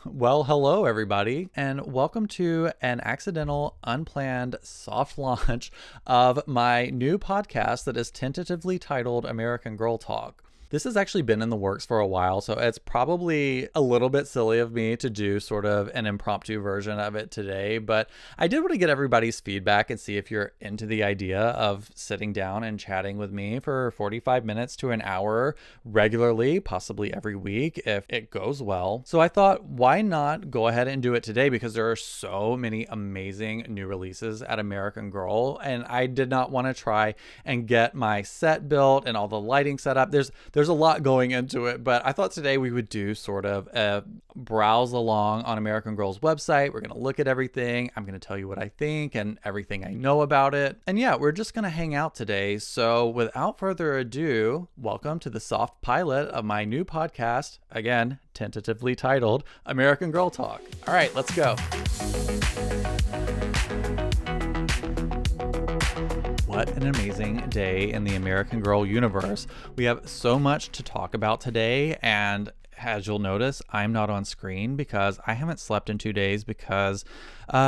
Well, hello, everybody, and welcome to an accidental, unplanned soft launch of my new podcast that is tentatively titled American Girl Talk. This has actually been in the works for a while, so it's probably a little bit silly of me to do sort of an impromptu version of it today, but I did want to get everybody's feedback and see if you're into the idea of sitting down and chatting with me for 45 minutes to an hour regularly, possibly every week if it goes well. So I thought, why not go ahead and do it today, because there are so many amazing new releases at American Girl, and I did not want to try and get my set built and all the lighting set up. There's a lot going into it, but I thought today we would do sort of a browse along on American Girl's website. We're going to look at everything. I'm going to tell you what I think and everything I know about it. And yeah, we're just going to hang out today. So without further ado, welcome to the soft pilot of my new podcast, again, tentatively titled American Girl Talk. All right, let's go. What an amazing day in the American Girl universe. We have so much to talk about today, and as you'll notice, I'm not on screen because I haven't slept in 2 days because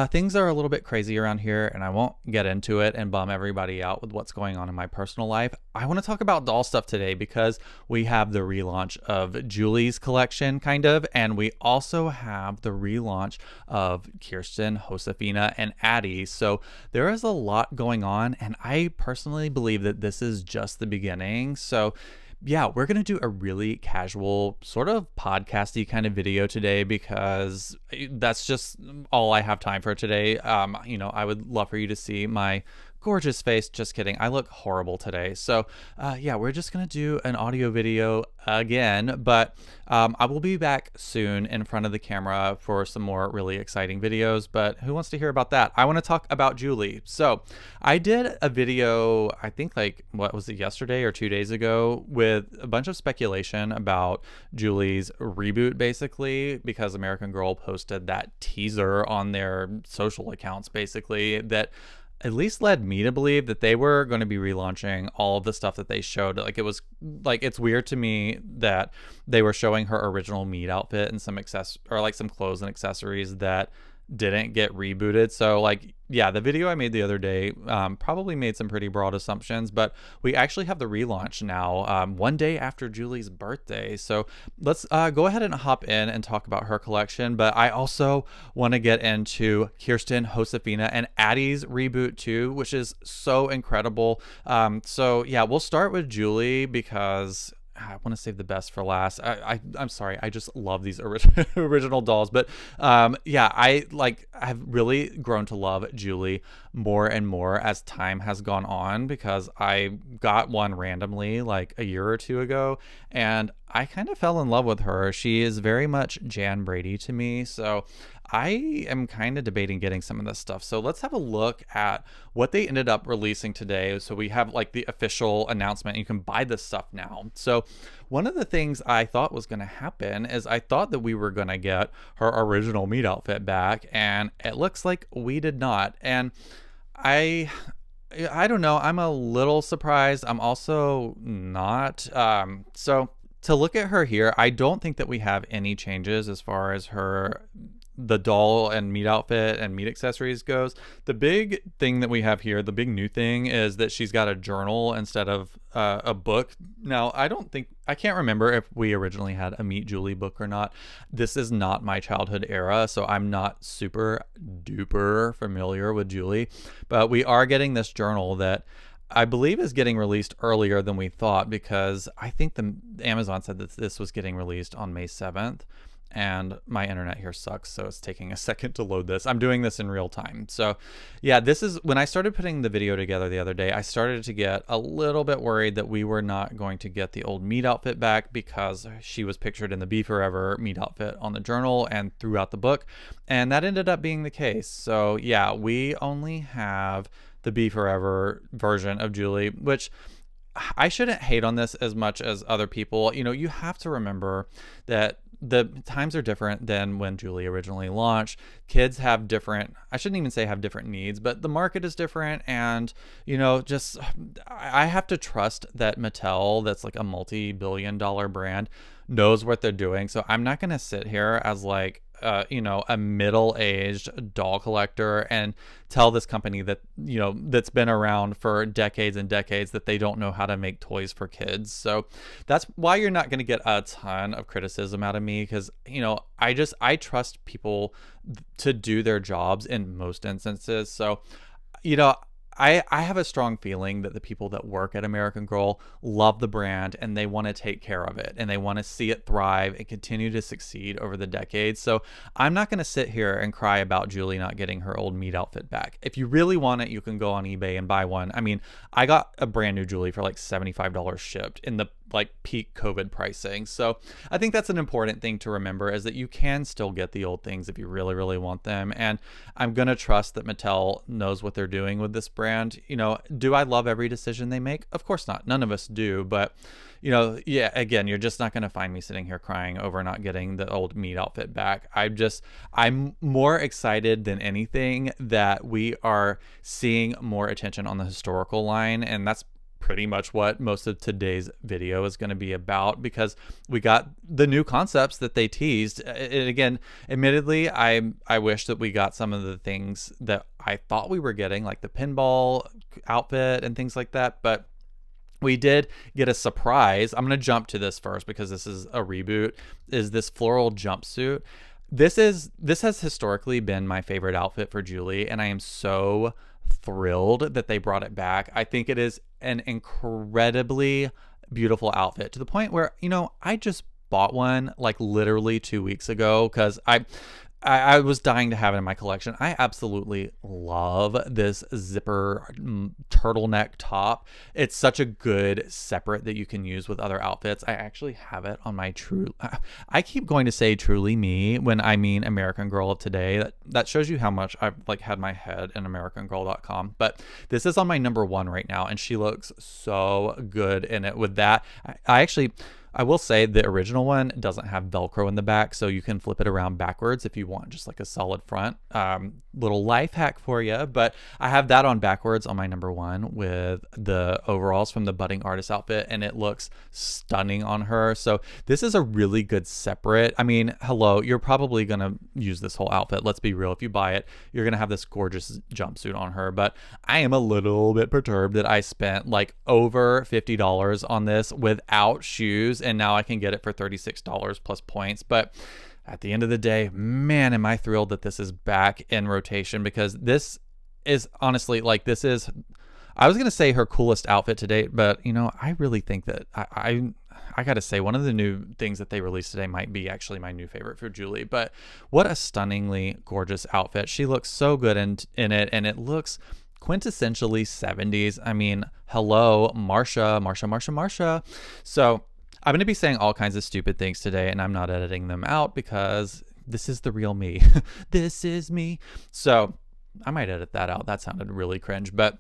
things are a little bit crazy around here, and I won't get into it and bum everybody out with what's going on in my personal life. I want to talk about doll stuff today because we have the relaunch of Julie's collection, kind of, and we also have the relaunch of Kirsten, Josefina, and Addy. So there is a lot going on, and I personally believe that this is just the beginning. So yeah, we're going to do a really casual sort of podcasty kind of video today because that's just all I have time for today. I would love for you to see my gorgeous face. Just kidding. I look horrible today. So yeah, we're just going to do an audio video again, but I will be back soon in front of the camera for some more really exciting videos. But who wants to hear about that? I want to talk about Julie. So I did a video, I think what was it, yesterday or 2 days ago, with a bunch of speculation about Julie's reboot, basically, because American Girl posted that teaser on their social accounts, basically, that at least led me to believe that they were going to be relaunching all of the stuff that they showed. It's weird to me that they were showing her original meat outfit and some some clothes and accessories that didn't get rebooted. So yeah, the video I made the other day probably made some pretty broad assumptions, but we actually have the relaunch now, one day after Julie's birthday. So let's go ahead and hop in and talk about her collection. But I also want to get into Kirsten, Josefina, and Addy's reboot too, which is so incredible. So yeah, we'll start with Julie because I want to save the best for last. I'm sorry. I just love these original dolls. But yeah, I've really grown to love Julie more and more as time has gone on because I got one randomly like a year or two ago, and I kind of fell in love with her. She is very much Jan Brady to me. So I am kind of debating getting some of this stuff. So let's have a look at what they ended up releasing today. So we have the official announcement. You can buy this stuff now. So one of the things I thought was going to happen is I thought that we were going to get her original meat outfit back, and it looks like we did not. And I don't know. I'm a little surprised. I'm also not. So to look at her here, I don't think that we have any changes as far as the doll and meat outfit and meat accessories goes. The big thing that we have here, the big new thing, is that she's got a journal instead of a book. Now, I can't remember if we originally had a Meet Julie book or not. This is not my childhood era, so I'm not super duper familiar with Julie, but we are getting this journal that I believe is getting released earlier than we thought, because I think the Amazon said that this was getting released on May 7th. And my internet here sucks, so it's taking a second to load this. I'm doing this in real time. So yeah, this is when I started putting the video together the other day, I started to get a little bit worried that we were not going to get the old meat outfit back because she was pictured in the Be Forever meat outfit on the journal and throughout the book. And that ended up being the case. So yeah, we only have the Be Forever version of Julie, which I shouldn't hate on this as much as other people. You have to remember that the times are different than when Julie originally launched. Kids have different, I shouldn't even say have different needs, but the market is different. And, I have to trust that Mattel, that's like a multi-billion-dollar brand, knows what they're doing. So I'm not going to sit here as a middle-aged doll collector and tell this company that, that's been around for decades and decades that they don't know how to make toys for kids. So that's why you're not going to get a ton of criticism out of me, because, I trust people to do their jobs in most instances. So, I have a strong feeling that the people that work at American Girl love the brand and they want to take care of it and they want to see it thrive and continue to succeed over the decades. So I'm not going to sit here and cry about Julie not getting her old meat outfit back. If you really want it, you can go on eBay and buy one. I mean, I got a brand new Julie for like $75 shipped in the peak COVID pricing. So I think that's an important thing to remember, is that you can still get the old things if you really, really want them. And I'm going to trust that Mattel knows what they're doing with this brand. Do I love every decision they make? Of course not. None of us do. But, yeah, again, you're just not going to find me sitting here crying over not getting the old meat outfit back. I'm more excited than anything that we are seeing more attention on the historical line. And that's pretty much what most of today's video is going to be about, because we got the new concepts that they teased. And again, admittedly, I wish that we got some of the things that I thought we were getting, like the pinball outfit and things like that, but we did get a surprise. I'm going to jump to this first because this is a reboot, is this floral jumpsuit. This has historically been my favorite outfit for Julie, and I am so thrilled that they brought it back. I think it is an incredibly beautiful outfit, to the point where, I just bought one like literally 2 weeks ago because I was dying to have it in my collection. I absolutely love this zipper turtleneck top. It's such a good separate that you can use with other outfits. I actually have it on my I keep going to say Truly Me when I mean American Girl of today. That shows you how much I've had my head in AmericanGirl.com. But this is on my number 1 right now, and she looks so good in it with that. I will say the original one doesn't have Velcro in the back, so you can flip it around backwards if you want just like a solid front. Little life hack for you. But I have that on backwards on my number 1 with the overalls from the budding artist outfit, and it looks stunning on her. So this is a really good separate. I mean, hello, you're probably going to use this whole outfit. Let's be real. If you buy it, you're going to have this gorgeous jumpsuit on her. But I am a little bit perturbed that I spent like over $50 on this without shoes, and now I can get it for $36 plus points. But at the end of the day, man, am I thrilled that this is back in rotation, because this is honestly I was going to say her coolest outfit to date, but I really think that I got to say one of the new things that they released today might be actually my new favorite for Julie. But what a stunningly gorgeous outfit. She looks so good in it, and it looks quintessentially 70s. I mean, hello, Marsha. So I'm going to be saying all kinds of stupid things today, and I'm not editing them out because this is the real me. This is me. So I might edit that out. That sounded really cringe, but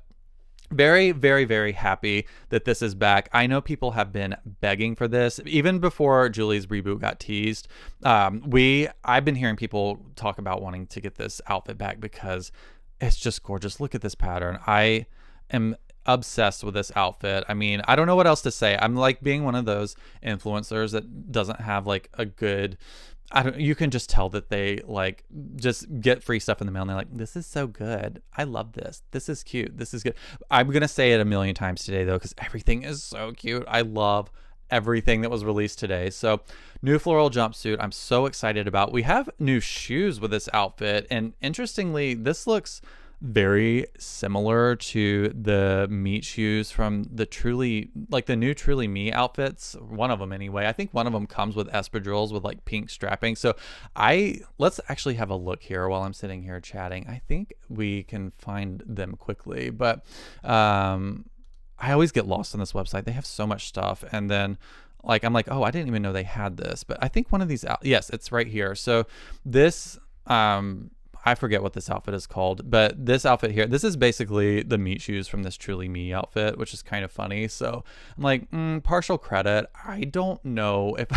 very, very, very happy that this is back. I know people have been begging for this even before Julie's reboot got teased. I've been hearing people talk about wanting to get this outfit back because it's just gorgeous. Look at this pattern. I am obsessed with this outfit. I mean, I don't know what else to say. I'm like being one of those influencers that doesn't have like a good, you can just tell that they like just get free stuff in the mail and they're like, this is so good. I love this. This is cute. This is good. I'm going to say it a million times today though, because everything is so cute. I love everything that was released today. So new floral jumpsuit, I'm so excited about. We have new shoes with this outfit. And interestingly, this looks very similar to the meat shoes from the new Truly Me outfits. One of them anyway. I think one of them comes with espadrilles with like pink strapping. So let's actually have a look here while I'm sitting here chatting. I think we can find them quickly, but I always get lost on this website. They have so much stuff. And then I'm like, oh, I didn't even know they had this, but I think one of these yes, it's right here. So this, I forget what this outfit is called, but this outfit here, this is basically the meat shoes from this Truly Me outfit, which is kind of funny. So I'm like, partial credit. I don't know if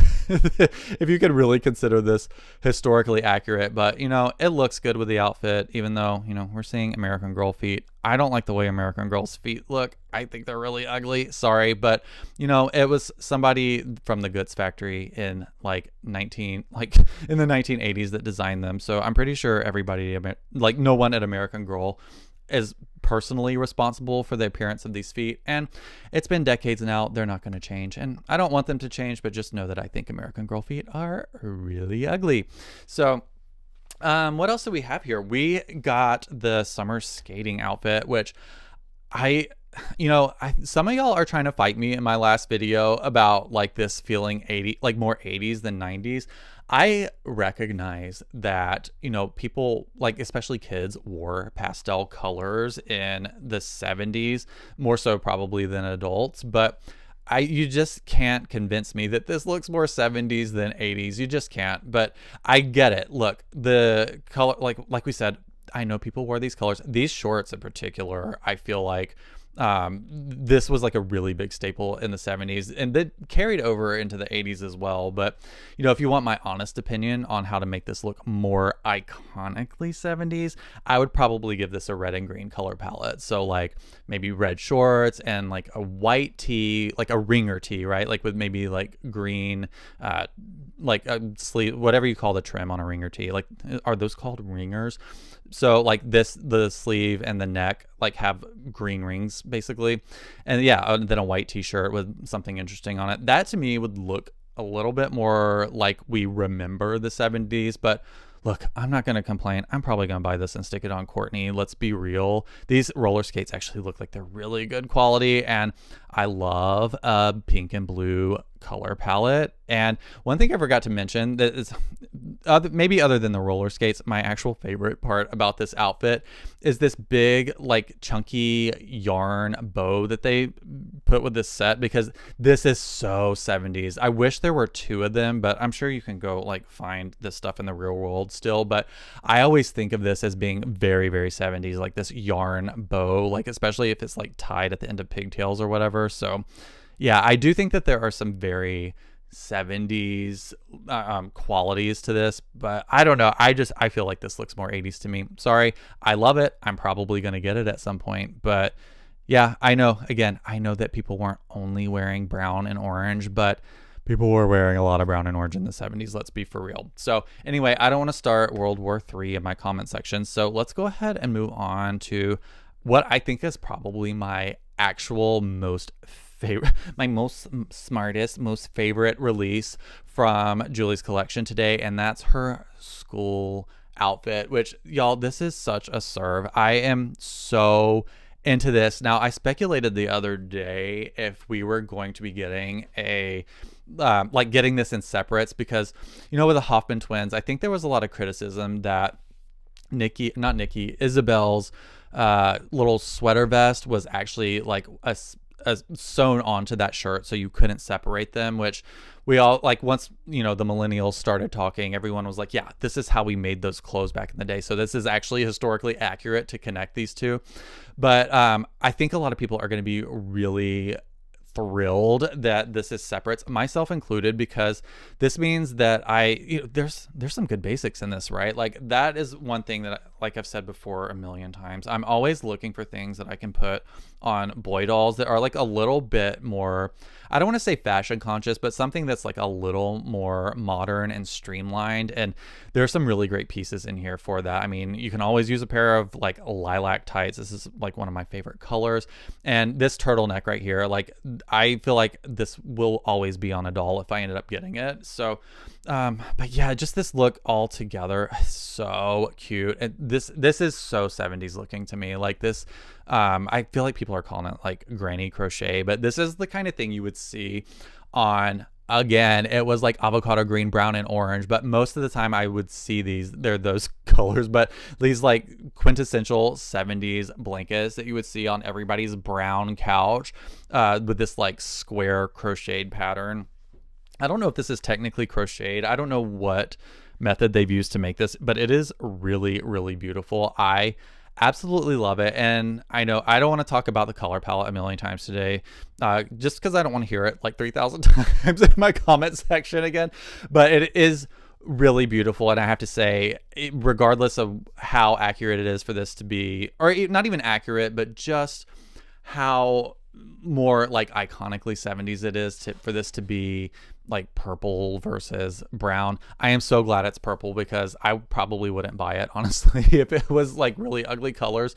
if you could really consider this historically accurate, but it looks good with the outfit, even though, we're seeing American Girl feet. I don't like the way American Girl's feet look. I think they're really ugly. Sorry, but it was somebody from the Goods factory in like in the 1980s that designed them. So I'm pretty sure everybody, like no one at American Girl is personally responsible for the appearance of these feet, and it's been decades now. They're not going to change, and I don't want them to change, but just know that I think American Girl feet are really ugly. So what else do we have here? We got the summer skating outfit, which some of y'all are trying to fight me in my last video about like this feeling like more 80s than 90s. I recognize that, people, like especially kids, wore pastel colors in the 70s, more so probably than adults, but you just can't convince me that this looks more 70s than 80s. You just can't. But I get it. Look, the color, like we said, I know people wear these colors. These shorts in particular, I feel like this was like a really big staple in the 70s, and that carried over into the 80s as well. But if you want my honest opinion on how to make this look more iconically 70s, I would probably give this a red and green color palette. So like maybe red shorts and like a white tee, like a ringer tee, right? Like with maybe like green like a sleeve, whatever you call the trim on a ringer tee. Like, are those called ringers? So like the sleeve and the neck like have green rings basically, and then a white t-shirt with something interesting on it. That to me would look a little bit more like we remember the 70s. But look, I'm not going to complain. I'm probably going to buy this and stick it on Courtney. Let's be real. These roller skates actually look like they're really good quality, and I love a pink and blue color palette. And one thing I forgot to mention that is maybe other than the roller skates, my actual favorite part about this outfit is this big like chunky yarn bow that they put with this set, because this is so 70s. I wish there were two of them, but I'm sure you can go like find this stuff in the real world still. But I always think of this as being very, very 70s, like this yarn bow, like especially if it's like tied at the end of pigtails or whatever. So yeah, I do think that there are some very 70s qualities to this, but I don't know. I feel like this looks more 80s to me. Sorry, I love it. I'm probably going to get it at some point, but yeah, I know that people weren't only wearing brown and orange, but people were wearing a lot of brown and orange in the 70s. Let's be for real. So anyway, I don't want to start World War III in my comment section. So let's go ahead and move on to what I think is probably my actual most smartest, most favorite release from Julie's collection today. And that's her school outfit, which y'all, this is such a serve. I am so into this. Now, I speculated the other day if we were going to be getting getting this in separates, because with the Hoffman twins, I think there was a lot of criticism that Isabel's little sweater vest was actually like a sewn onto that shirt, so you couldn't separate them, which we all like. Once the millennials started talking, everyone was like, yeah, this is how we made those clothes back in the day, so this is actually historically accurate to connect these two. But I think a lot of people are going to be really thrilled that this is separates, myself included, because this means that there's some good basics in this, right? Like that is one thing that, like I've said before a million times, I'm always looking for things that I can put on boy dolls that are like a little bit more, I don't want to say fashion conscious, but something that's like a little more modern and streamlined. And there's some really great pieces in here for that. I mean, you can always use a pair of like lilac tights. This is like one of my favorite colors. And this turtleneck right here, like I feel like this will always be on a doll if I ended up getting it. So, but yeah, just this look all together, so cute. And this is so 70s looking to me. Like this, I feel like people are calling it like granny crochet, but this is the kind of thing you would see on, again, it was like avocado green, brown, and orange, but most of the time I would see they're those colors, but these like quintessential 70s blankets that you would see on everybody's brown couch with this like square crocheted pattern. I don't know if this is technically crocheted. I don't know what method they've used to make this, but it is really, really beautiful. I absolutely love it. And I know I don't want to talk about the color palette a million times today, just because I don't want to hear it like 3,000 times in my comment section again, but it is really beautiful. And I have to say, regardless of how accurate it is for this to be, or not even accurate, but just how more like iconically 70s it is for this to be like purple versus brown. I am so glad it's purple because I probably wouldn't buy it, honestly, if it was like really ugly colors.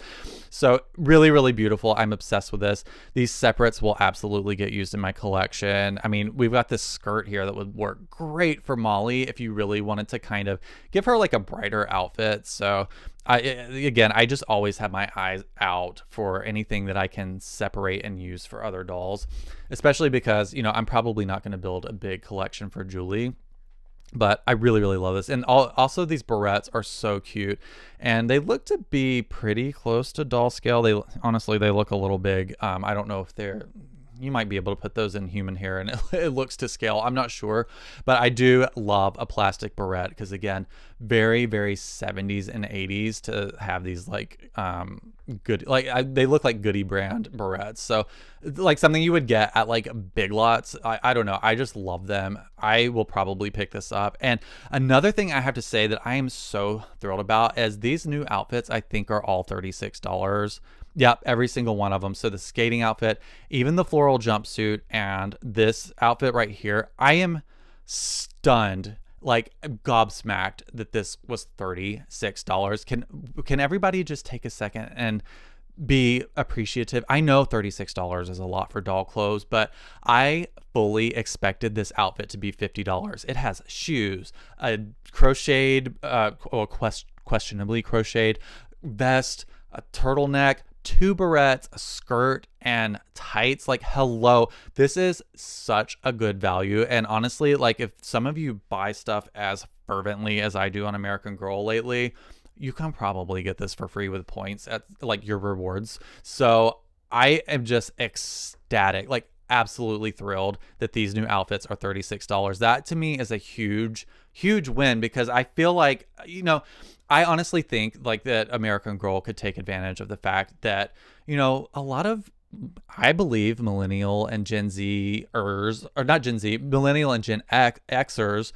So really, really beautiful. I'm obsessed with this. These separates will absolutely get used in my collection. I mean, we've got this skirt here that would work great for Molly if you really wanted to kind of give her like a brighter outfit. So I just always have my eyes out for anything that I can separate and use for other dolls, especially because, I'm probably not going to build a big collection for Julie. But I really, really love this. And also these barrettes are so cute. And they look to be pretty close to doll scale. Honestly, they look a little big. I don't know if you might be able to put those in human hair and it looks to scale. I'm not sure. But I do love a plastic barrette because, again, very, very 70s and 80s to have these like good, like they look like Goody brand barrettes. So like something you would get at like Big Lots. I don't know. I just love them. I will probably pick this up. And another thing I have to say that I am so thrilled about is these new outfits I think are all $36. Yep, every single one of them. So the skating outfit, even the floral jumpsuit, and this outfit right here, I am stunned, like gobsmacked that this was $36. Can everybody just take a second and be appreciative? I know $36 is a lot for doll clothes, but I fully expected this outfit to be $50. It has shoes, a crocheted, questionably crocheted vest, a turtleneck, 2 barrettes, a skirt, and tights. Like, hello, this is such a good value. And honestly, like if some of you buy stuff as fervently as I do on American Girl lately, you can probably get this for free with points at like your rewards. So I am just ecstatic, like absolutely thrilled that these new outfits are $36. That to me is a huge, huge win because I feel like, I honestly think like that American Girl could take advantage of the fact that, a lot of, I believe, millennial and Gen Zers, or not Gen Z, millennial and Gen Xers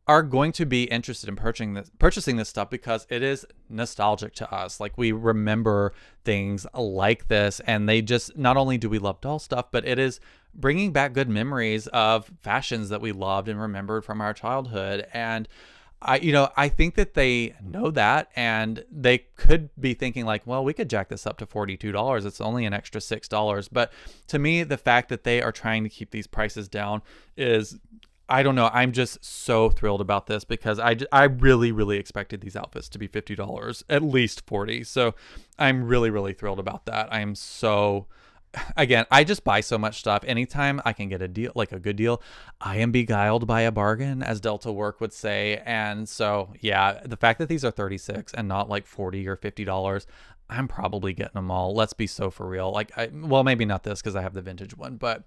are going to be interested in purchasing this stuff because it is nostalgic to us. Like we remember things like this, and they just, not only do we love doll stuff, but it is bringing back good memories of fashions that we loved and remembered from our childhood. And I think that they know that, and they could be thinking like, well, we could jack this up to $42. It's only an extra $6. But to me, the fact that they are trying to keep these prices down is, I don't know. I'm just so thrilled about this because I really, really expected these outfits to be $50, at least $40. So I'm really, really thrilled about that. I am so, again, I just buy so much stuff. Anytime I can get a deal, like a good deal, I am beguiled by a bargain, as Delta Work would say. And so, yeah, the fact that these are $36 and not like $40 or $50, I'm probably getting them all. Let's be so for real. Like, well, maybe not this because I have the vintage one, but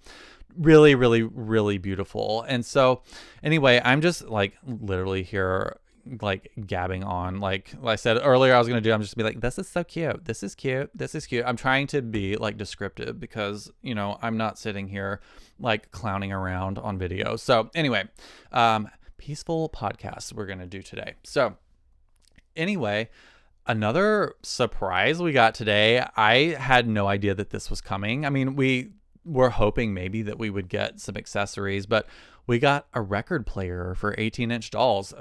really, really, really beautiful. And so anyway, I'm just like literally here like gabbing on. Like I said earlier I was gonna do, I'm just gonna be like, this is so cute, this is cute, this is cute. I'm trying to be like descriptive because I'm not sitting here like clowning around on video. So anyway, peaceful podcast we're gonna do today. So anyway, another surprise we got today. I had no idea that this was coming. I mean, we were hoping maybe that we would get some accessories, but we got a record player for 18-inch dolls.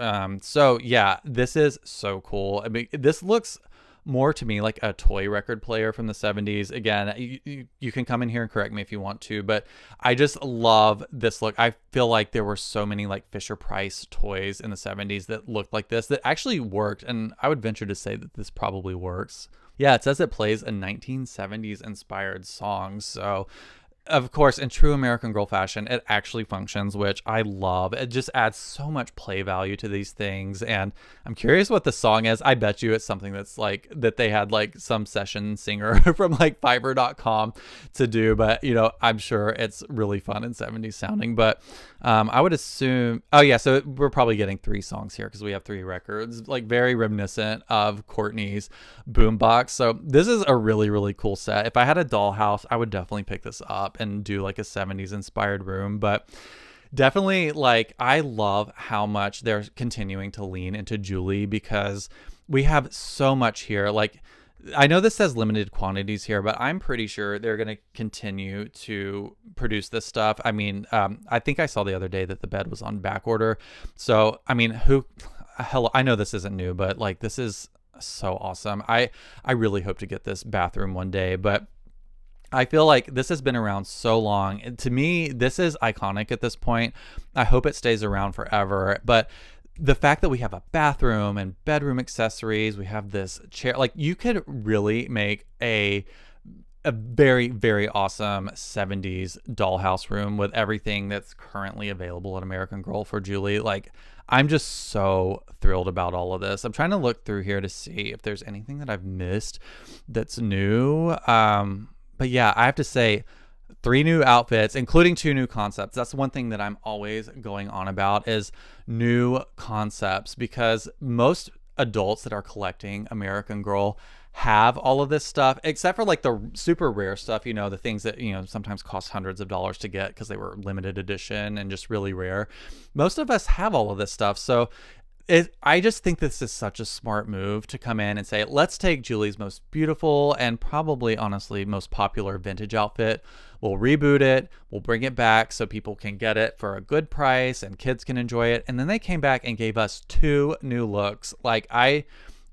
So yeah, this is so cool. I mean, this looks more to me like a toy record player from the 70s. Again, you can come in here and correct me if you want to, but I just love this look. I feel like there were so many like Fisher-Price toys in the 70s that looked like this that actually worked, and I would venture to say that this probably works. Yeah, it says it plays a 1970s inspired song. So of course, in true American Girl fashion, it actually functions, which I love. It just adds so much play value to these things. And I'm curious what the song is. I bet you it's something that's like that they had like some session singer from like Fiverr.com to do. But, I'm sure it's really fun and 70s sounding. But I would assume, oh yeah, so we're probably getting 3 songs here because we have 3 records, like very reminiscent of Courtney's Boombox. So this is a really, really cool set. If I had a dollhouse, I would definitely pick this up and do like a 70s inspired room. But definitely, like, I love how much they're continuing to lean into Julie because we have so much here. Like, I know this says limited quantities here, but I'm pretty sure they're going to continue to produce this stuff. I mean, I think I saw the other day that the bed was on back order. So, I mean, hell, I know this isn't new, but like this is so awesome. I really hope to get this bathroom one day, but I feel like this has been around so long. And to me, this is iconic at this point. I hope it stays around forever. But the fact that we have a bathroom and bedroom accessories, we have this chair, like you could really make a very, very awesome 70s dollhouse room with everything that's currently available at American Girl for Julie. Like, I'm just so thrilled about all of this. I'm trying to look through here to see if there's anything that I've missed that's new. But yeah, I have to say, 3 new outfits, including 2 new concepts. That's one thing that I'm always going on about is new concepts, because most adults that are collecting American Girl have all of this stuff, except for like the super rare stuff, the things that, sometimes cost hundreds of dollars to get because they were limited edition and just really rare. Most of us have all of this stuff. So I just think this is such a smart move to come in and say, let's take Julie's most beautiful and probably, honestly, most popular vintage outfit. We'll reboot it. We'll bring it back so people can get it for a good price and kids can enjoy it. And then they came back and gave us 2 new looks. Like I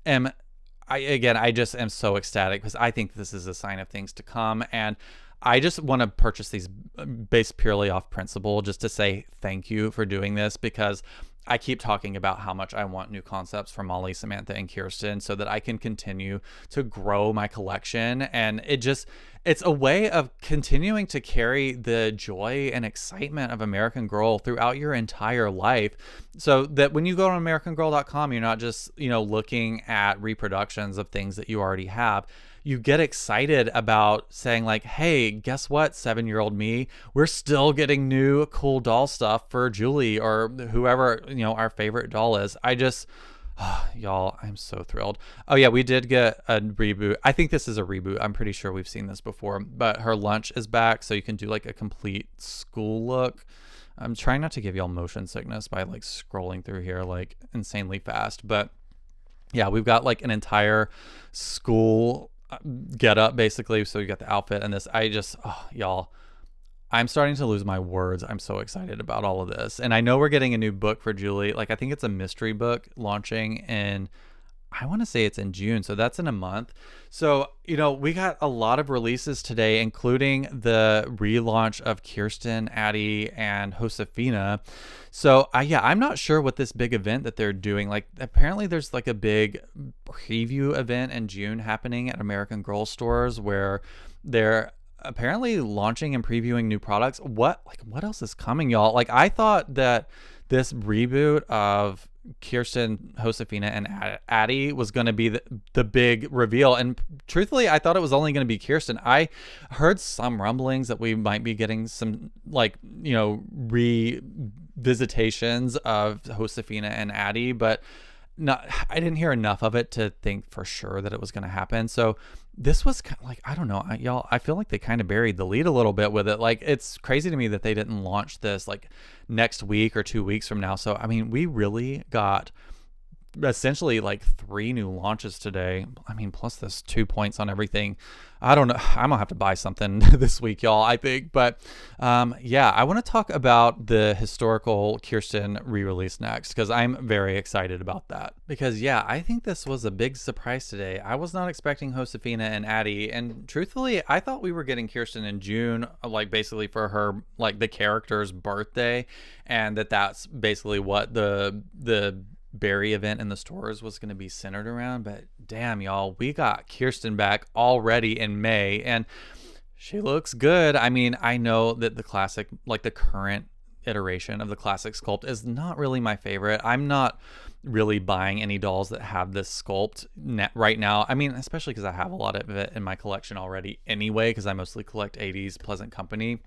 just am so ecstatic because I think this is a sign of things to come. And I just want to purchase these based purely off principle, just to say thank you for doing this, because I keep talking about how much I want new concepts from Molly, Samantha, and Kirsten so that I can continue to grow my collection. And it's a way of continuing to carry the joy and excitement of American Girl throughout your entire life, so that when you go to americangirl.com, you're not just, looking at reproductions of things that you already have. You get excited about saying like, hey, guess what, 7-year-old me, we're still getting new cool doll stuff for Julie or whoever, our favorite doll is. Y'all, I'm so thrilled. Oh yeah, we did get a reboot. I think this is a reboot. I'm pretty sure we've seen this before, but her lunch is back, so you can do like a complete school look. I'm trying not to give y'all motion sickness by like scrolling through here like insanely fast, but yeah, we've got like an entire school get up basically. So you got the outfit and this. Y'all, I'm starting to lose my words. I'm so excited about all of this. And I know we're getting a new book for Julie. Like, I think it's a mystery book launching in, I want to say it's in June. So that's in a month. So, we got a lot of releases today, including the relaunch of Kirsten, Addy, and Josefina. So I'm not sure what this big event that they're doing. Like, apparently there's like a big preview event in June happening at American Girl stores where they're apparently launching and previewing new products. What else is coming, y'all? Like, I thought that this reboot of Kirsten, Josefina, and Addy was going to be the big reveal. And truthfully, I thought it was only going to be Kirsten. I heard some rumblings that we might be getting some revisitations of Josefina and Addy, but I didn't hear enough of it to think for sure that it was going to happen. So this was kind of like, I don't know, y'all, I feel like they kind of buried the lead a little bit with it. Like, it's crazy to me that they didn't launch this like next week or 2 weeks from now. So, I mean, we really got essentially like 3 new launches today. I mean, plus this 2 points on everything. I don't know. I'm gonna have to buy something this week, y'all, I think. But I want to talk about the historical Kirsten re-release next, because I'm very excited about that. Because I think this was a big surprise today. I was not expecting Josefina and Addy, and truthfully, I thought we were getting Kirsten in June, like basically for her, like the character's birthday, and that's basically what the berry event in the stores was going to be centered around. But damn, y'all, we got Kirsten back already in May, and she looks good. I mean, I know that the classic, like the current iteration of the classic sculpt, is not really my favorite. I'm not really buying any dolls that have this sculpt right now. I mean, especially because I have a lot of it in my collection already anyway, because I mostly collect 80s Pleasant Company.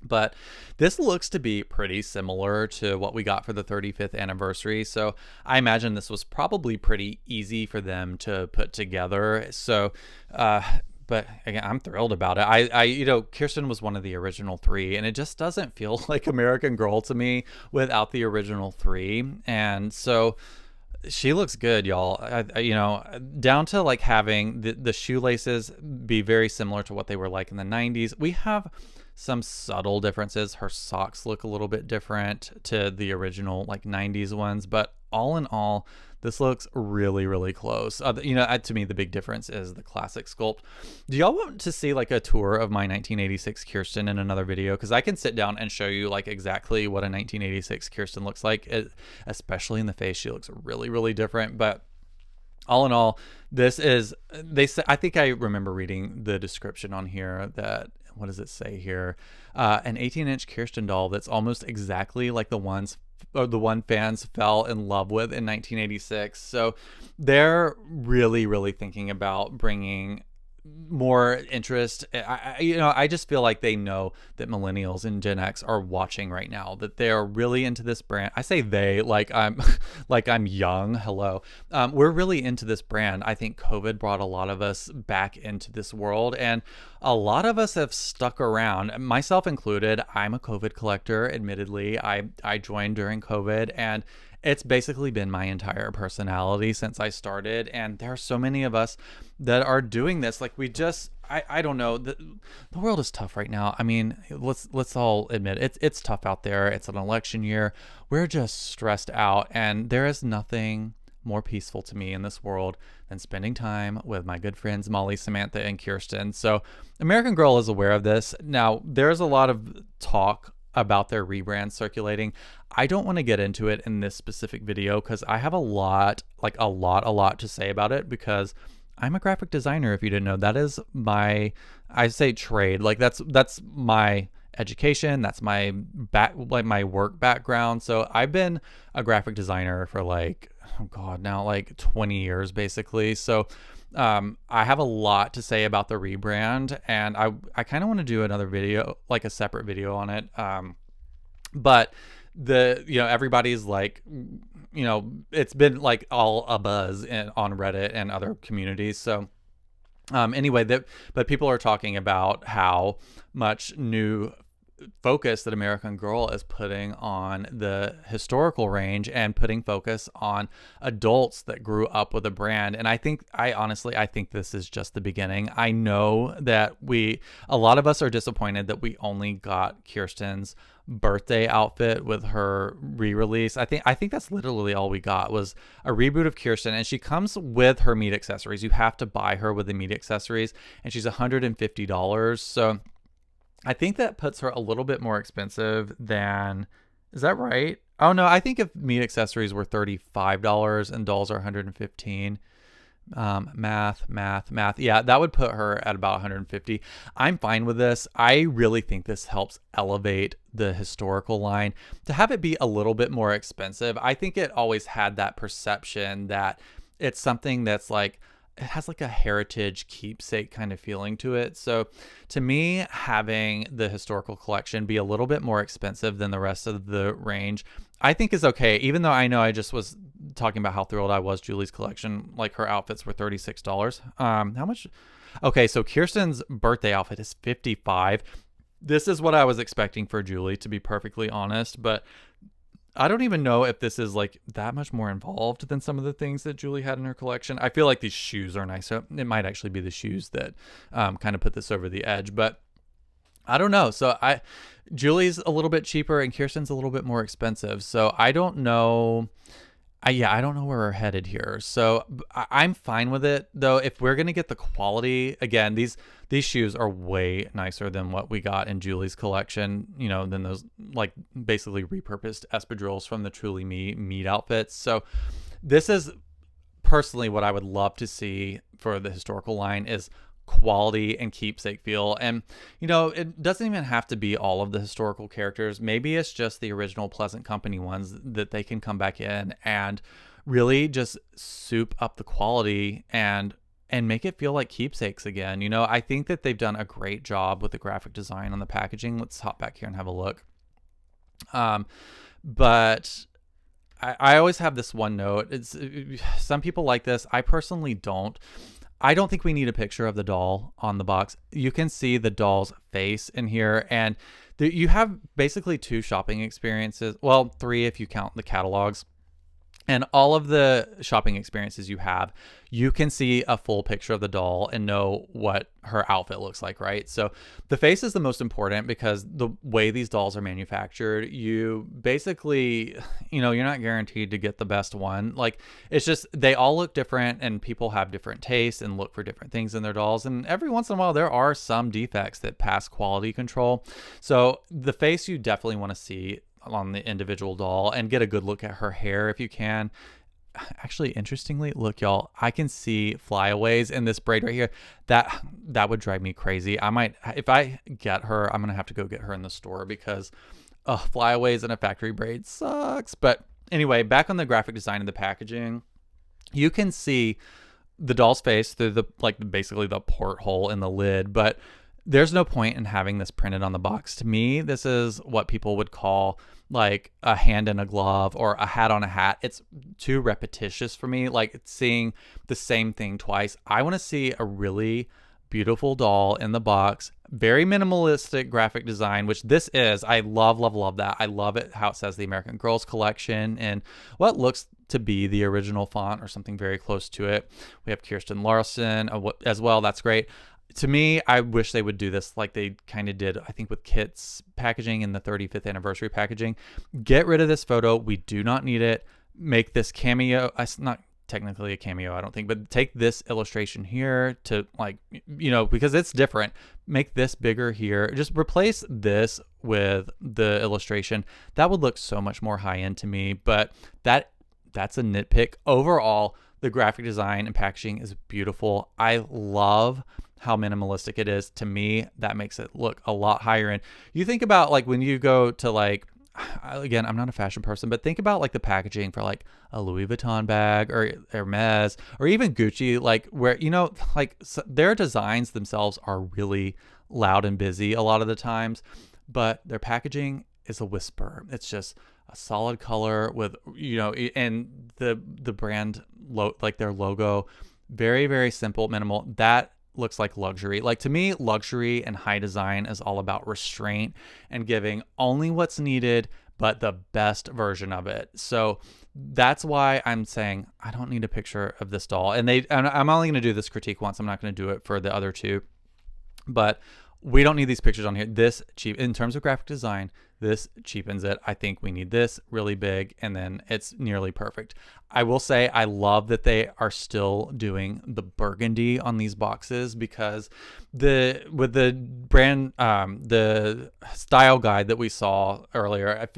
But this looks to be pretty similar to what we got for the 35th anniversary. So I imagine this was probably pretty easy for them to put together. So, but again, I'm thrilled about it. Kirsten was one of the original 3, and it just doesn't feel like American Girl to me without the original 3. And so She looks good, y'all. Down to like having the shoelaces be very similar to what they were like in the 90s. We have some subtle differences. Her socks look a little bit different to the original like 90s ones, but all in all, this looks really, really close. To me, the big difference is the classic sculpt. Do y'all want to see like a tour of my 1986 Kirsten in another video? Because I can sit down and show you like exactly what a 1986 Kirsten looks like. Especially in the face, she looks really, really different. But all in all, this is, they say, I think I remember reading the description on here that, what does it say here? An 18-inch Kirsten doll that's almost exactly like the one fans fell in love with in 1986. So they're really, really thinking about bringing more interest. I just feel like they know that millennials and Gen X are watching right now, that they're really into this brand. I say they like I'm like I'm young. Hello. We're really into this brand. I think COVID brought a lot of us back into this world, and a lot of us have stuck around, myself included. I'm a COVID collector. Admittedly, I joined during COVID, and it's basically been my entire personality since I started. And there are so many of us that are doing this. Like I don't know. The world is tough right now. I mean, let's all admit it's tough out there. It's an election year. We're just stressed out, and there is nothing more peaceful to me in this world than spending time with my good friends Molly, Samantha, and Kirsten. So American Girl is aware of this. Now, there's a lot of talk about their rebrand circulating. I don't want to get into it in this specific video because I have a lot to say about it, because I'm a graphic designer. If you didn't know, that is my, I say trade. Like that's my education. That's my my work background. So I've been a graphic designer for like, oh God, now like 20 years basically. So I have a lot to say about the rebrand, and I kind of want to do another video, like a separate video on it. But everybody's like, it's been like all a buzz on Reddit and other communities. So but people are talking about how much new focus that American Girl is putting on the historical range and putting focus on adults that grew up with a brand. And I honestly think this is just the beginning. I know that a lot of us are disappointed that we only got Kirsten's birthday outfit with her re-release. I think that's literally all we got, was a reboot of Kirsten, and she comes with her meat accessories. You have to buy her with the meat accessories, and she's $150. So I think that puts her a little bit more expensive than, is that right? Oh no, I think if meat accessories were $35 and dolls are $115, math. Yeah, that would put her at about $150. I'm fine with this. I really think this helps elevate the historical line to have it be a little bit more expensive. I think it always had that perception that it's something that's like, it has like a heritage keepsake kind of feeling to it. So to me, having the historical collection be a little bit more expensive than the rest of the range, I think is okay. Even though I know I just was talking about how thrilled I was Julie's collection, like her outfits were $36. How much? Okay, so Kirsten's birthday outfit is $55. This is what I was expecting for Julie, to be perfectly honest, but I don't even know if this is like that much more involved than some of the things that Julie had in her collection. I feel like these shoes are nice. So it might actually be the shoes that kind of put this over the edge, but I don't know. So Julie's a little bit cheaper and Kirsten's a little bit more expensive. So I don't know. I don't know where we're headed here. So I'm fine with it, though. If we're going to get the quality, again, these shoes are way nicer than what we got in Julie's collection, than those like basically repurposed espadrilles from the Truly Me meat outfits. So this is personally what I would love to see for the historical line, is quality and keepsake feel. And it doesn't even have to be all of the historical characters. Maybe it's just the original Pleasant Company ones that they can come back in and really just soup up the quality and make it feel like keepsakes again. I think that they've done a great job with the graphic design on the packaging. Let's hop back here and have a look. But I always have this one note. Some people like this. I personally don't. I don't think we need a picture of the doll on the box. You can see the doll's face in here, and you have basically two shopping experiences. Well, three if you count the catalogs. And all of the shopping experiences you have, you can see a full picture of the doll and know what her outfit looks like, right? So the face is the most important because the way these dolls are manufactured, you basically, you're not guaranteed to get the best one. Like, it's just, they all look different and people have different tastes and look for different things in their dolls. And every once in a while, there are some defects that pass quality control. So the face you definitely want to see on the individual doll and get a good look at her hair if you can. Actually, interestingly, look, y'all, I can see flyaways in this braid right here. That would drive me crazy. I might, if I get her, I'm gonna have to go get her in the store because flyaways in a factory braid sucks. But anyway, back on the graphic design and the packaging, you can see the doll's face through the, like, basically the porthole in the lid, but there's no point in having this printed on the box. To me, this is what people would call like a hand in a glove or a hat on a hat. It's too repetitious for me, like seeing the same thing twice. I want to see a really beautiful doll in the box, very minimalistic graphic design, which this is. I love, love, love that. I love it how it says the American Girls collection and what looks to be the original font or something very close to it. We have Kirsten Larson as well. That's great. To me, I wish they would do this like they kind of did, I think, with Kit's packaging and the 35th anniversary packaging. Get rid of this photo. We do not need it. Make this cameo. It's not technically a cameo, I don't think, but take this illustration here to, like, because it's different. Make this bigger here. Just replace this with the illustration. That would look so much more high end to me, but that's a nitpick. Overall, the graphic design and packaging is beautiful. I love how minimalistic it is. To me, that makes it look a lot higher end. You think about, like, when you go to, like, again, I'm not a fashion person, but think about like the packaging for like a Louis Vuitton bag or Hermes or even Gucci, like where, like their designs themselves are really loud and busy a lot of the times, but their packaging is a whisper. It's just a solid color with, and the brand, like their logo, very, very simple, minimal. That looks like luxury. Like, to me, luxury and high design is all about restraint and giving only what's needed, but the best version of it. So that's why I'm saying I don't need a picture of this doll. And I'm only going to do this critique once. I'm not going to do it for the other two, but we don't need these pictures on here. This cheap in terms of graphic design, this cheapens it. I think we need this really big, and then it's nearly perfect. I will say I love that they are still doing the burgundy on these boxes, because with the brand the style guide that we saw earlier,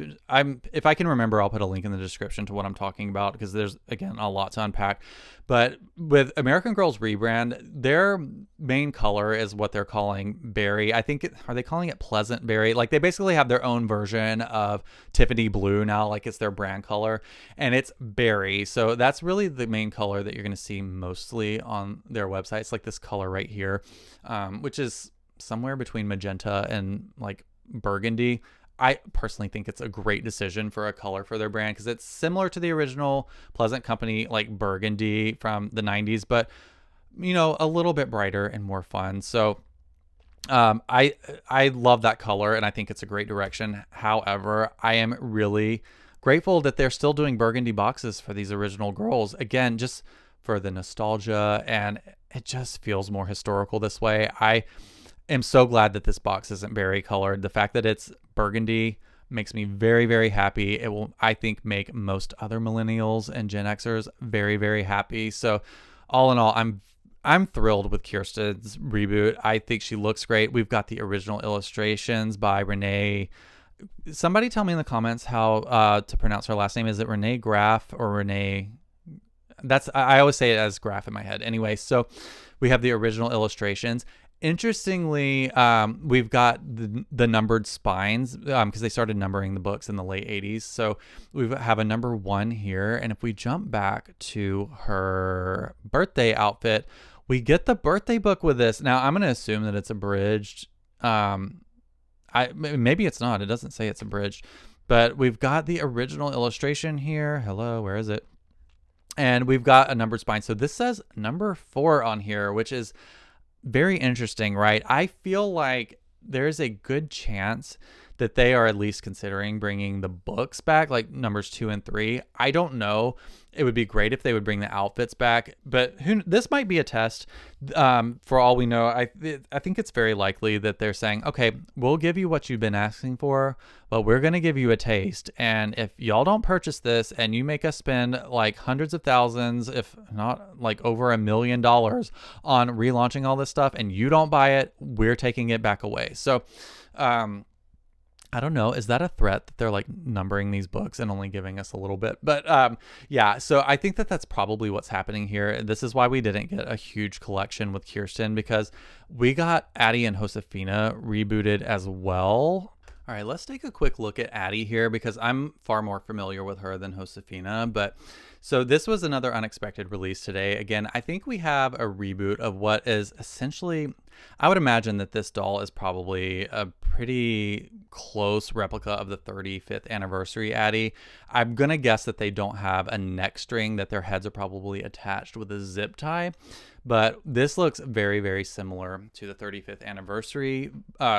if I can remember, I'll put a link in the description to what I'm talking about, because there's, again, a lot to unpack. But with American Girl's rebrand, their main color is what they're calling berry. I think are they calling it pleasant berry? Like, they basically have their own version of Tiffany blue now, like it's their brand color, and it's berry. So that's really the main color that you're going to see mostly on their website. It's like this color right here, which is somewhere between magenta and like burgundy. I personally think it's a great decision for a color for their brand, because it's similar to the original Pleasant Company, like burgundy from the 90s, but a little bit brighter and more fun. So I love that color, and I think it's a great direction. However, I am really grateful that they're still doing burgundy boxes for these original girls, again, just for the nostalgia, and it just feels more historical this way. I am so glad that this box isn't berry colored. The fact that it's burgundy makes me very, very happy. It will, I think, make most other millennials and Gen Xers very, very happy. So all in all, I'm thrilled with Kirsten's reboot. I think she looks great. We've got the original illustrations by Renee. Somebody tell me in the comments how to pronounce her last name. Is it Renee Graff or Renee? I always say it as Graff in my head. Anyway, so we have the original illustrations. Interestingly, we've got the numbered spines, because they started numbering the books in the late 80s. So we have a number 1 here. And if we jump back to her birthday outfit, we get the birthday book with this. Now, I'm going to assume that it's abridged. Maybe it's not. It doesn't say it's abridged. But we've got the original illustration here. Hello, where is it? And we've got a numbered spine. So this says number 4 on here, which is very interesting, right? I feel like there's a good chance that they are at least considering bringing the books back, like numbers 2 and 3. I don't know. It would be great if they would bring the outfits back, but this might be a test. For all we know, I think it's very likely that they're saying, okay, we'll give you what you've been asking for, but we're going to give you a taste. And if y'all don't purchase this and you make us spend like hundreds of thousands, if not like over $1 million on relaunching all this stuff, and you don't buy it, we're taking it back away. So, I don't know. Is that a threat that they're like numbering these books and only giving us a little bit? But yeah, so I think that that's probably what's happening here. This is why we didn't get a huge collection with Kirsten, because we got Addy and Josefina rebooted as well. All right, let's take a quick look at Addy here, because I'm far more familiar with her than Josefina. But so this was another unexpected release today. Again, I think we have a reboot of what is essentially, I would imagine that this doll is probably a pretty close replica of the 35th anniversary Addy. I'm going to guess that they don't have a neck string, that their heads are probably attached with a zip tie. But this looks very, very similar to the 35th anniversary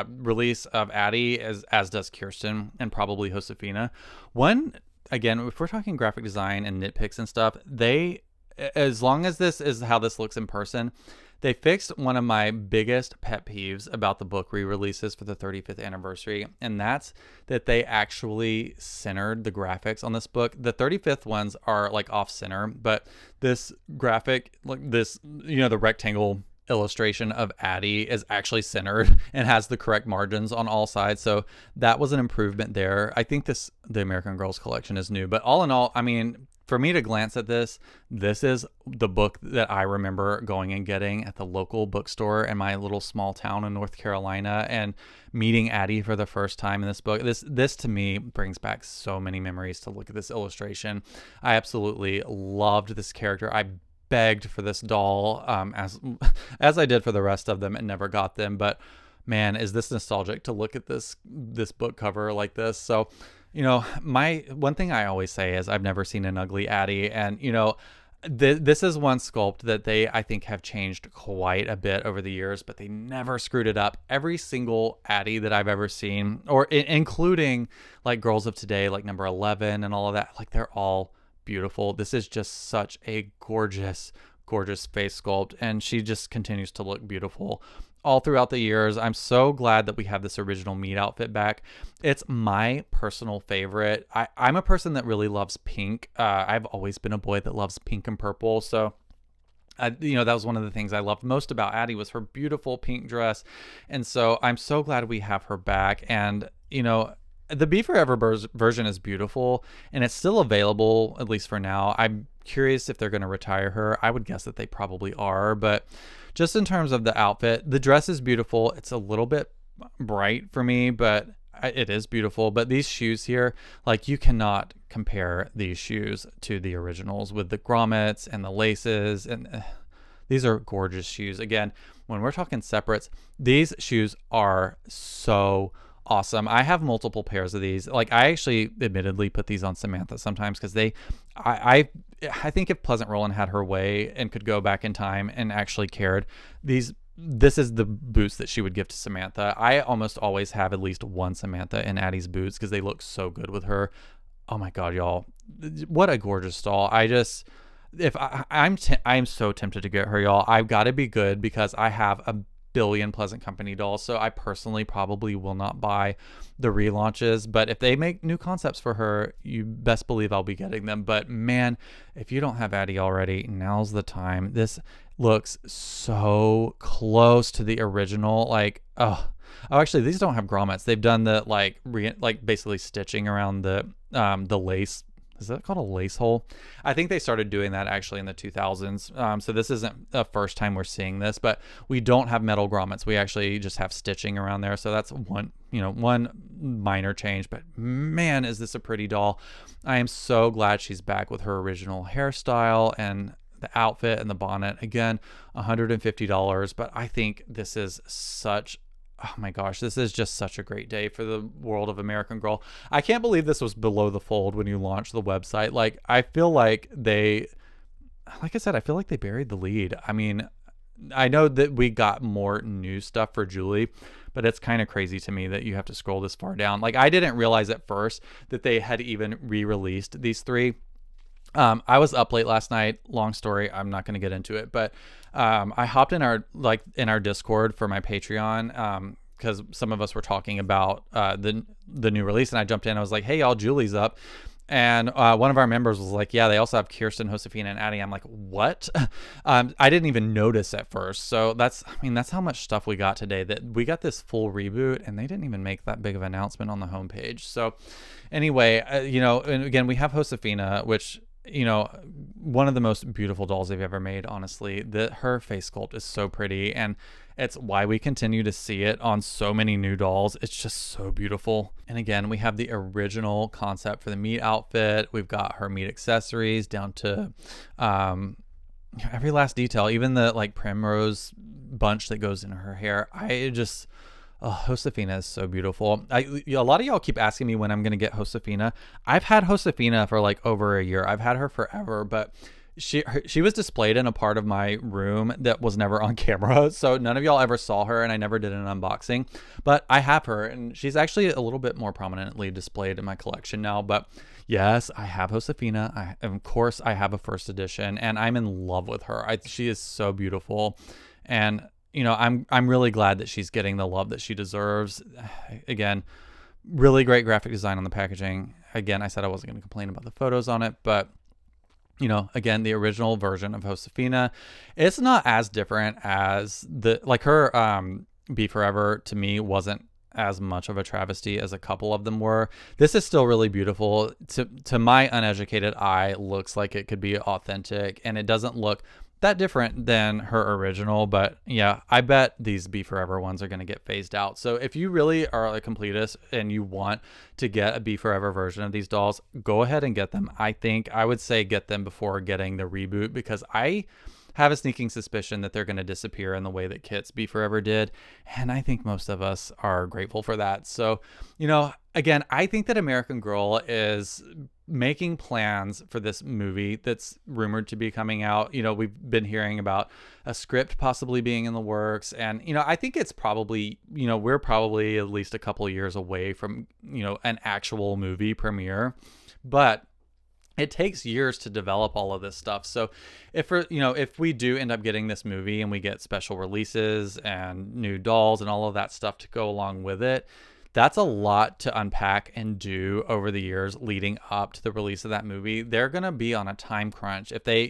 release of Addy, as does Kirsten and probably Josefina. Again, if we're talking graphic design and nitpicks and stuff, as long as this is how this looks in person, they fixed one of my biggest pet peeves about the book re-releases for the 35th anniversary, and that's that they actually centered the graphics on this book. The 35th ones are like off center, but this graphic, like this, the rectangle illustration of Addy is actually centered and has the correct margins on all sides. So that was an improvement there. I think the American Girls collection is new, but all in all, I mean, for me to glance at this is the book that I remember going and getting at the local bookstore in my little small town in North Carolina, and meeting Addy for the first time in this book. This to me brings back so many memories to look at this illustration. I absolutely loved this character. I begged for this doll, as I did for the rest of them, and never got them. But man, is this nostalgic to look at this book cover like this. So, my one thing I always say is I've never seen an ugly Addy, and this is one sculpt that I think have changed quite a bit over the years, but they never screwed it up. Every single Addy that I've ever seen, or including like Girls of Today, like number 11 and all of that, like they're all beautiful. This is just such a gorgeous face sculpt, and she just continues to look beautiful all throughout the years. I'm so glad that we have this original meat outfit back. It's my personal favorite. I'm a person that really loves pink. I've always been a boy that loves pink and purple, so that was one of the things I loved most about Addy, was her beautiful pink dress. And so I'm so glad we have her back. And the Be Forever version is beautiful, and it's still available, at least for now. I'm curious if they're going to retire her. I would guess that they probably are, but just in terms of the outfit, the dress is beautiful. It's a little bit bright for me, but it is beautiful. But these shoes here, like, you cannot compare these shoes to the originals with the grommets and the laces, and these are gorgeous shoes. Again, when we're talking separates, these shoes are so awesome. I have multiple pairs of these. Like, I actually admittedly put these on Samantha sometimes, because I think if Pleasant Rowland had her way and could go back in time and actually cared, this is the boots that she would give to Samantha. I almost always have at least one Samantha in Addy's boots, because they look so good with her. Oh my God, y'all. What a gorgeous doll. I'm so tempted to get her, y'all. I've got to be good, because I have a billion Pleasant Company dolls, so I personally probably will not buy the relaunches, but if they make new concepts for her, you best believe I'll be getting them. But man, if you don't have Addy already, now's the time. This looks so close to the original. Like, actually, these don't have grommets. They've done the like basically stitching around the lace. Is that called a lace hole? I think they started doing that actually in the 2000s. So this isn't the first time we're seeing this, but we don't have metal grommets. We actually just have stitching around there. So that's one minor change, but man, is this a pretty doll. I am so glad she's back with her original hairstyle and the outfit and the bonnet. Again, $150, but I think this is oh my gosh, this is just such a great day for the world of American Girl. I can't believe this was below the fold when you launched the website. Like, I feel like I feel like they buried the lead. I mean, I know that we got more new stuff for Julie, but it's kind of crazy to me that you have to scroll this far down. Like, I didn't realize at first that they had even re-released these three. I was up late last night. Long story. I'm not going to get into it, but I hopped in our Discord for my Patreon because some of us were talking about the new release, and I jumped in. I was like, "Hey, y'all, Julie's up." And one of our members was like, "Yeah, they also have Kirsten, Josefina, and Addy." I'm like, "What?" I didn't even notice at first. So that's how much stuff we got today. That we got this full reboot, and they didn't even make that big of an announcement on the homepage. So anyway, and again, we have Josefina, which, one of the most beautiful dolls they've ever made. Honestly, her face sculpt is so pretty, and it's why we continue to see it on so many new dolls. It's just so beautiful. And again, we have the original concept for the meat outfit. We've got her meat accessories down to every last detail, even the like primrose bunch that goes in her hair. Josefina is so beautiful. A lot of y'all keep asking me when I'm going to get Josefina. I've had Josefina for like over a year. I've had her forever, but she was displayed in a part of my room that was never on camera. So none of y'all ever saw her, and I never did an unboxing, but I have her, and she's actually a little bit more prominently displayed in my collection now. But yes, I have Josefina. Of course, I have a first edition, and I'm in love with her. She is so beautiful. And I'm really glad that she's getting the love that she deserves. Again, really great graphic design on the packaging. Again, I said I wasn't going to complain about the photos on it, but again, the original version of Josefina, it's not as different as her Be Forever to me wasn't as much of a travesty as a couple of them were. This is still really beautiful. To my uneducated eye, looks like it could be authentic, and it doesn't look that different than her original. But yeah, I bet these Be Forever ones are going to get phased out. So if you really are a completist and you want to get a Be Forever version of these dolls, go ahead and get them. I would say get them before getting the reboot, because I have a sneaking suspicion that they're going to disappear in the way that Kit's Be Forever did. And I think most of us are grateful for that. So, again, I think that American Girl is making plans for this movie that's rumored to be coming out. We've been hearing about a script possibly being in the works. And, I think it's probably, we're probably at least a couple of years away from, an actual movie premiere. But it takes years to develop all of this stuff. So if we do end up getting this movie and we get special releases and new dolls and all of that stuff to go along with it, that's a lot to unpack and do over the years leading up to the release of that movie. They're going to be on a time crunch. If they,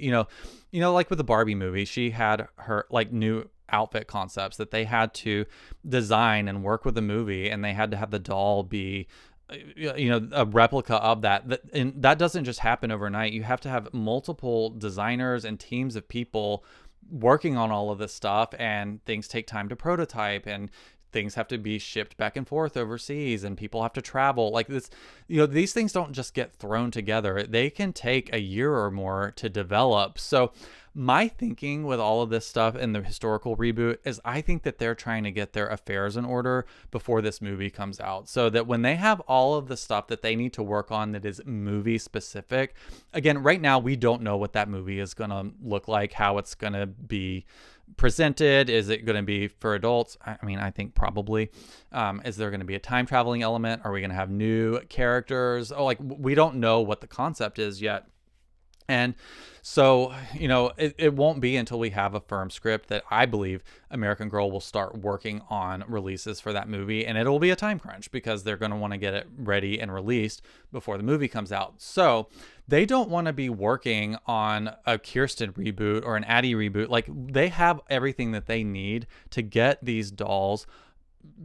like with the Barbie movie, she had her like new outfit concepts that they had to design and work with the movie, and they had to have the doll be a replica of that. And that doesn't just happen overnight. You have to have multiple designers and teams of people working on all of this stuff, and things take time to prototype, and things have to be shipped back and forth overseas, and people have to travel like this. These things don't just get thrown together. They can take a year or more to develop. So my thinking with all of this stuff in the historical reboot is I think that they're trying to get their affairs in order before this movie comes out, so that when they have all of the stuff that they need to work on that is movie specific. Again, right now we don't know what that movie is going to look like, how it's going to be presented. Is it going to be for adults? I think probably. Is there going to be a time traveling element? Are we going to have new characters? We don't know what the concept is yet. And so, it won't be until we have a firm script that I believe American Girl will start working on releases for that movie. And it'll be a time crunch because they're going to want to get it ready and released before the movie comes out. So they don't want to be working on a Kirsten reboot or an Addy reboot. Like, they have everything that they need to get these dolls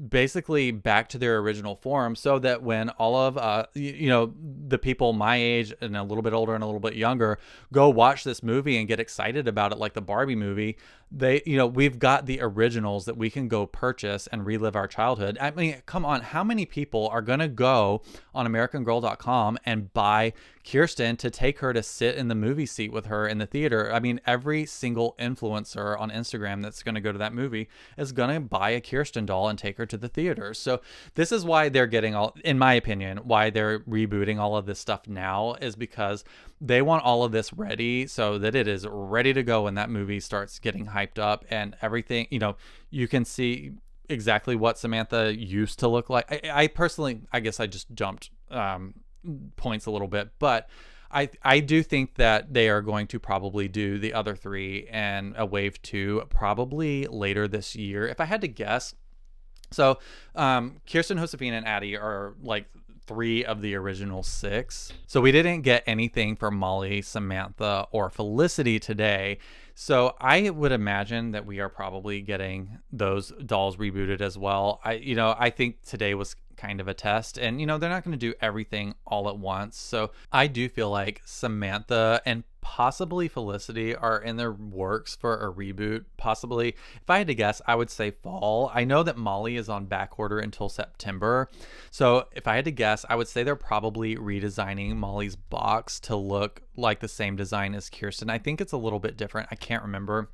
basically back to their original form, so that when all of the people my age and a little bit older and a little bit younger go watch this movie and get excited about it, like the Barbie movie, we've got the originals that we can go purchase and relive our childhood. Come on, how many people are gonna go on AmericanGirl.com and buy Kirsten to take her to sit in the movie seat with her in the theater? Every single influencer on Instagram that's going to go to that movie is going to buy a Kirsten doll and take her to the theaters. So this is why they're getting all, in my opinion, why they're rebooting all of this stuff now, is because they want all of this ready so that it is ready to go when that movie starts getting hyped up and everything. You can see exactly what Samantha used to look like. I personally, I guess I just jumped points a little bit, but I do think that they are going to probably do the other three and a wave two probably later this year, if I had to guess. So Kirsten, Josefina, and Addy are like 3 of the original 6. So we didn't get anything for Molly, Samantha, or Felicity today. So I would imagine that we are probably getting those dolls rebooted as well. I think today was kind of a test, and they're not going to do everything all at once. So I do feel like Samantha and possibly Felicity are in their works for a reboot. Possibly, if I had to guess, I would say fall. I know that Molly is on back order until September. So if I had to guess, I would say they're probably redesigning Molly's box to look like the same design as Kirsten. I think it's a little bit different. I can't remember.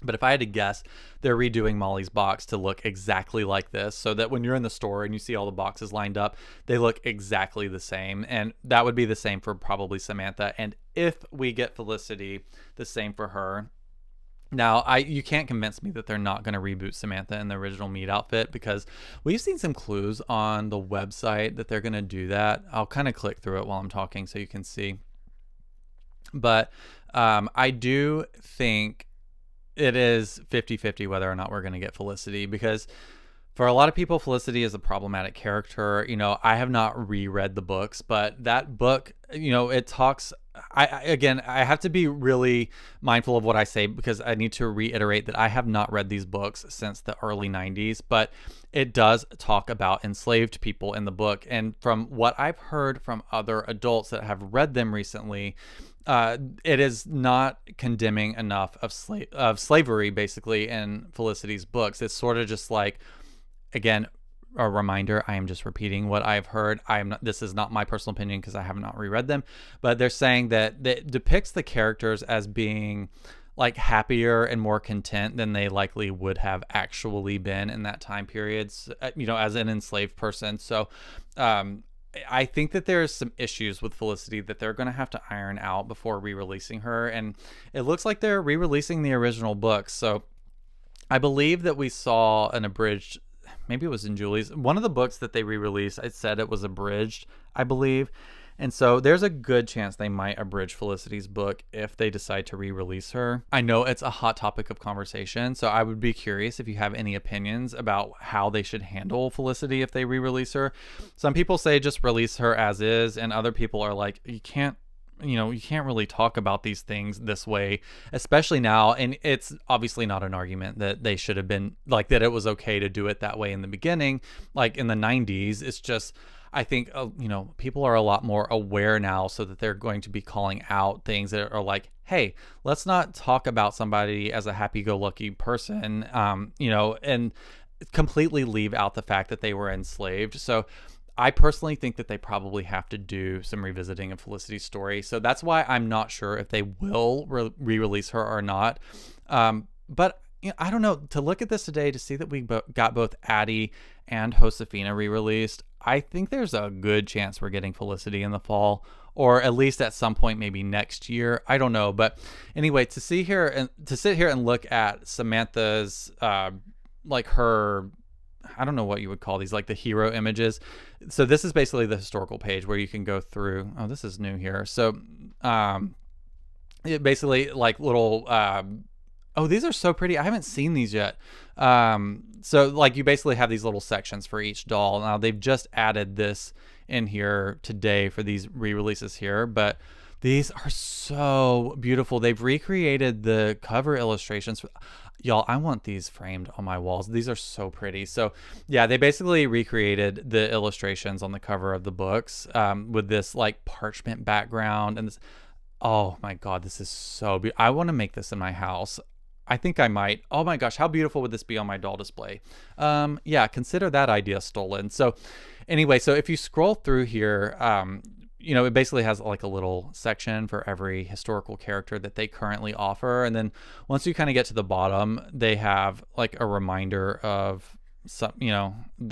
But if I had to guess, they're redoing Molly's box to look exactly like this, so that when you're in the store and you see all the boxes lined up, they look exactly the same. And that would be the same for probably Samantha. And if we get Felicity, the same for her. Now, you can't convince me that they're not going to reboot Samantha in the original meat outfit, because we've seen some clues on the website that they're going to do that. I'll kind of click through it while I'm talking so you can see. But I do think it is 50-50 whether or not we're going to get Felicity, because for a lot of people, Felicity is a problematic character. I have not reread the books, but that book, it talks. I have to be really mindful of what I say, because I need to reiterate that I have not read these books since the early 90s, but it does talk about enslaved people in the book. And from what I've heard from other adults that have read them recently, it is not condemning enough of slavery, basically, in Felicity's books. It's sort of just like, again, a reminder, I am just repeating what I've heard. This is not my personal opinion, because I have not reread them, but they're saying that it depicts the characters as being like happier and more content than they likely would have actually been in that time period, as an enslaved person. So, I think that there's some issues with Felicity that they're going to have to iron out before re-releasing her. And it looks like they're re-releasing the original books. So I believe that we saw an abridged, maybe it was in Julie's, one of the books that they re-released, it said it was abridged, I believe. And so there's a good chance they might abridge Felicity's book if they decide to re-release her. I know it's a hot topic of conversation, so I would be curious if you have any opinions about how they should handle Felicity if they re-release her. Some people say just release her as is, and other people are like, you can't really talk about these things this way, especially now. And it's obviously not an argument that they should have been like, that it was okay to do it that way in the beginning, like in the 90s. It's just, I think, people are a lot more aware now, so that they're going to be calling out things that are like, hey, let's not talk about somebody as a happy-go-lucky person, and completely leave out the fact that they were enslaved. So I personally think that they probably have to do some revisiting of Felicity's story. So that's why I'm not sure if they will re-release her or not. But I don't know. To look at this today, to see that we got both Addy and Josefina re-released, I think there's a good chance we're getting Felicity in the fall, or at least at some point, maybe next year. I don't know. But anyway, to sit here and look at Samantha's, like her, I don't know what you would call these, like the hero images. So this is basically the historical page where you can go through. Oh, this is new here. So it basically like little, oh, these are so pretty. I haven't seen these yet. So like you basically have these little sections for each doll. Now they've just added this in here today for these re-releases here, but these are so beautiful. They've recreated the cover illustrations. Y'all, I want these framed on my walls. These are so pretty. So yeah, they basically recreated the illustrations on the cover of the books with this like parchment background. And this, oh my God, this is so beautiful. I want to make this in my house. I think I might. Oh my gosh, how beautiful would this be on my doll display? Yeah, consider that idea stolen. So anyway, so if you scroll through here, it basically has like a little section for every historical character that they currently offer. And then once you kind of get to the bottom, they have like a reminder of some,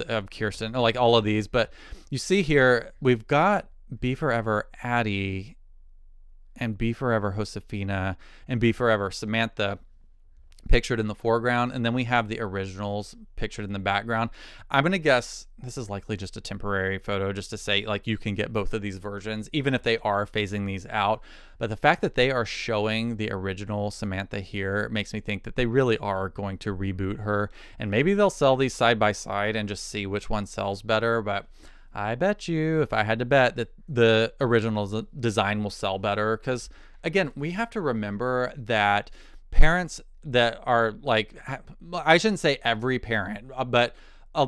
of Kirsten, like all of these. But you see here, we've got Be Forever Addy and Be Forever Josefina and Be Forever Samantha pictured in the foreground, and then we have the originals pictured in the background. I'm gonna guess this is likely just a temporary photo, just to say like you can get both of these versions even if they are phasing these out. But the fact that they are showing the original Samantha here makes me think that they really are going to reboot her, and maybe they'll sell these side by side and just see which one sells better. But I bet you, if I had to bet, that the original design will sell better, because again, we have to remember that parents that are like, I shouldn't say every parent, but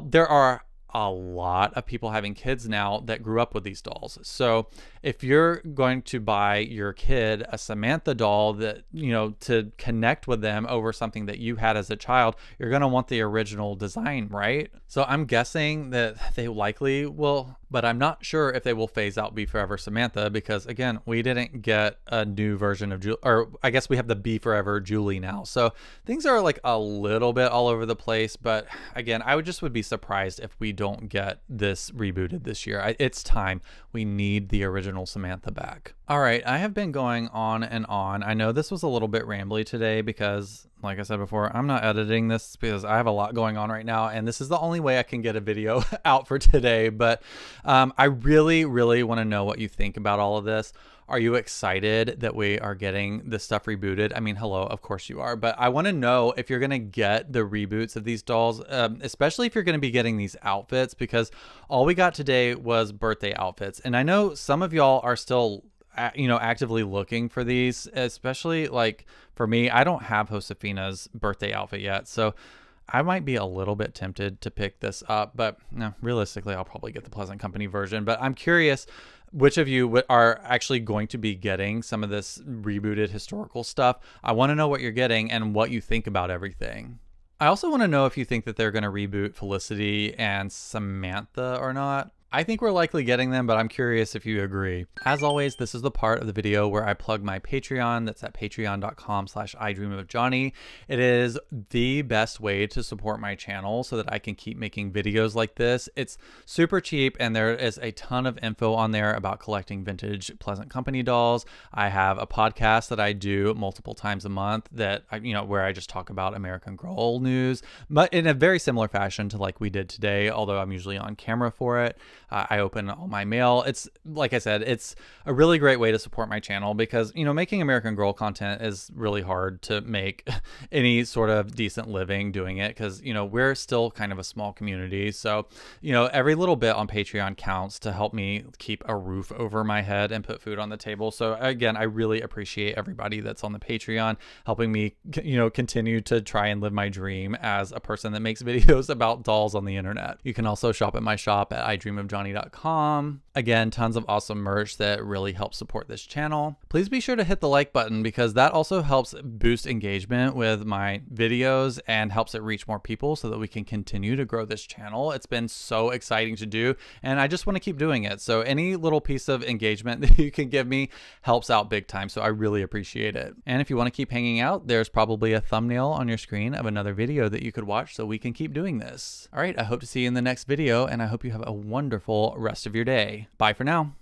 there are a lot of people having kids now that grew up with these dolls. So if you're going to buy your kid a Samantha doll that, to connect with them over something that you had as a child, you're going to want the original design, right? So I'm guessing that they likely will, but I'm not sure if they will phase out Be Forever Samantha, because again, we didn't get a new version of Julie, or I guess we have the Be Forever Julie now. So things are like a little bit all over the place, but again, I would be surprised if we don't get this rebooted this year. It's time. We need the original Samantha back. All right, I have been going on and on. I know this was a little bit rambly today because, like I said before, I'm not editing this because I have a lot going on right now, and this is the only way I can get a video out for today. But I really, really want to know what you think about all of this. Are you excited that we are getting this stuff rebooted? I mean, hello, of course you are. But I want to know if you're going to get the reboots of these dolls, especially if you're going to be getting these outfits, because all we got today was birthday outfits. And I know some of y'all are still actively looking for these, especially like for me. I don't have Josefina's birthday outfit yet, so I might be a little bit tempted to pick this up, but no, realistically, I'll probably get the Pleasant Company version. But I'm curious which of you are actually going to be getting some of this rebooted historical stuff. I want to know what you're getting and what you think about everything. I also want to know if you think that they're going to reboot Felicity and Samantha or not. I think we're likely getting them, but I'm curious if you agree. As always, this is the part of the video where I plug my Patreon. That's at patreon.com/idreamofjohnny. It is the best way to support my channel so that I can keep making videos like this. It's super cheap, and there is a ton of info on there about collecting vintage Pleasant Company dolls. I have a podcast that I do multiple times a month that, where I just talk about American Girl news, but in a very similar fashion to like we did today, although I'm usually on camera for it. I open all my mail. It's, like I said, it's a really great way to support my channel because, making American Girl content is really hard to make any sort of decent living doing it because, we're still kind of a small community. So, every little bit on Patreon counts to help me keep a roof over my head and put food on the table. So again, I really appreciate everybody that's on the Patreon helping me, continue to try and live my dream as a person that makes videos about dolls on the internet. You can also shop at my shop at idreamofjohnny.com. Again, tons of awesome merch that really helps support this channel. Please be sure to hit the like button because that also helps boost engagement with my videos and helps it reach more people so that we can continue to grow this channel. It's been so exciting to do, and I just want to keep doing it. So any little piece of engagement that you can give me helps out big time. So I really appreciate it. And if you want to keep hanging out, there's probably a thumbnail on your screen of another video that you could watch so we can keep doing this. All right, I hope to see you in the next video, and I hope you have a wonderful rest of your day. Bye for now.